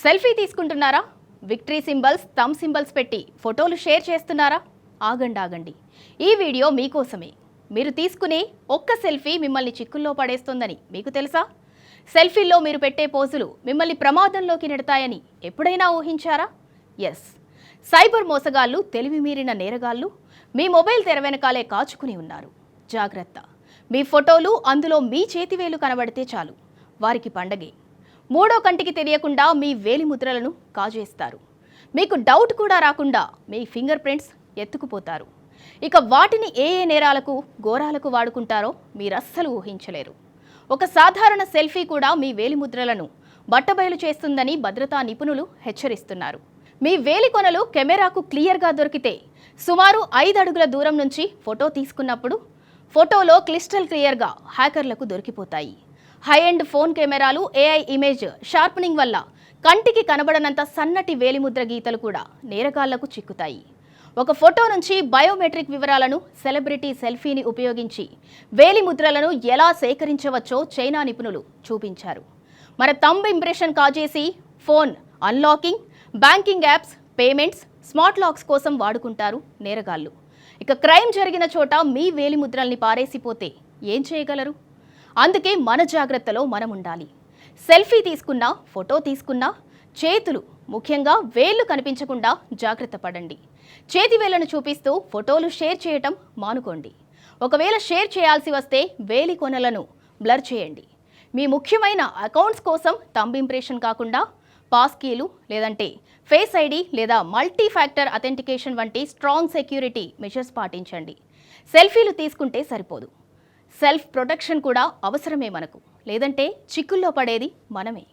Selfie తీసుకుంటున్నారా? Victory symbols, thumb symbols పెట్టి ఫోటోలు షేర్ చేస్తున్నారా? ఆగండి. ఈ వీడియో మీకోసమే. మీరు తీసుకునే ఒక్క సెల్ఫీ మిమ్మల్ని చిక్కుల్లో పడేస్తుందని మీకు తెలుసా? సెల్ఫీల్లో మీరు పెట్టే పోజులు మిమ్మల్ని ప్రమాదంలోకి నెడతాయని ఎప్పుడైనా ఊహించారా? ఎస్, సైబర్ మోసగాళ్లు, తెలివి మీరిన నేరగాళ్లు మీ మొబైల్ తెర వెనకాలే కాచుకుని ఉన్నారు. జాగ్రత్త! మీ ఫోటోలు అందులో మీ చేతివేలు కనబడితే చాలు, వారికి పండగే. మూడో కంటికి తెలియకుండా మీ వేలి ముద్రలను కాజేస్తారు. మీకు డౌట్ కూడా రాకుండా మీ ఫింగర్ ప్రింట్స్ ఎత్తుకుపోతారు. ఇక వాటిని ఏ నేరాలకు, ఘోరాలకు వాడుకుంటారో మీరస్సలు ఊహించలేరు. ఒక సాధారణ సెల్ఫీ కూడా మీ వేలి ముద్రలను బట్టబయలు చేస్తుందని భద్రతా నిపుణులు హెచ్చరిస్తున్నారు. మీ వేలి కొనలు కెమెరాకు క్లియర్గా దొరికితే సుమారు 5 అడుగుల దూరం నుంచి ఫోటో తీసుకున్నప్పుడు ఫోటోలో క్లిస్టల్ క్లియర్గా హ్యాకర్లకు దొరికిపోతాయి. హై ఎండ్ ఫోన్ కెమెరాలు, AI ఇమేజ్ షార్పనింగ్ వల్ల కంటికి కనబడనంత సన్నటి వేలిముద్ర గీతలు కూడా నేరగాళ్లకు చిక్కుతాయి. ఒక ఫోటో నుంచి బయోమెట్రిక్ వివరాలను, సెలబ్రిటీ సెల్ఫీని ఉపయోగించి వేలిముద్రలను ఎలా సేకరించవచ్చో చైనా నిపుణులు చూపించారు. మన థంబ్ ఇంప్రెషన్ కాజేసి phone unlocking, banking apps, payments, smart locks కోసం వాడుకుంటారు నేరగాళ్లు. ఇక క్రైమ్ జరిగిన చోట మీ వేలిముద్రల్ని పారేసిపోతే ఏం చేయగలరు? అందుకే మన జాగ్రత్తలో మనం ఉండాలి. సెల్ఫీ తీసుకున్నా, ఫోటో తీసుకున్నా చేతులు, ముఖ్యంగా వేళ్లు కనిపించకుండా జాగ్రత్త పడండి. చేతి వేళ్లను చూపిస్తూ ఫోటోలు షేర్ చేయటం మానుకోండి. ఒకవేళ షేర్ చేయాల్సి వస్తే వేలి కొనలను బ్లర్ చేయండి. మీ ముఖ్యమైన అకౌంట్స్ కోసం థంబ్ ఇంప్రెషన్ కాకుండా పాస్ కీలు, లేదంటే ఫేస్ ఐడి లేదా మల్టీ ఫ్యాక్టర్ అథెంటికేషన్ వంటి స్ట్రాంగ్ సెక్యూరిటీ మెజర్స్ పాటించండి. సెల్ఫీలు తీసుకుంటే సరిపోదు, సెల్ఫ్ ప్రొటెక్షన్ కూడా అవసరమే మనకు. లేదంటే చిక్కుల్లో పడేది మనమే.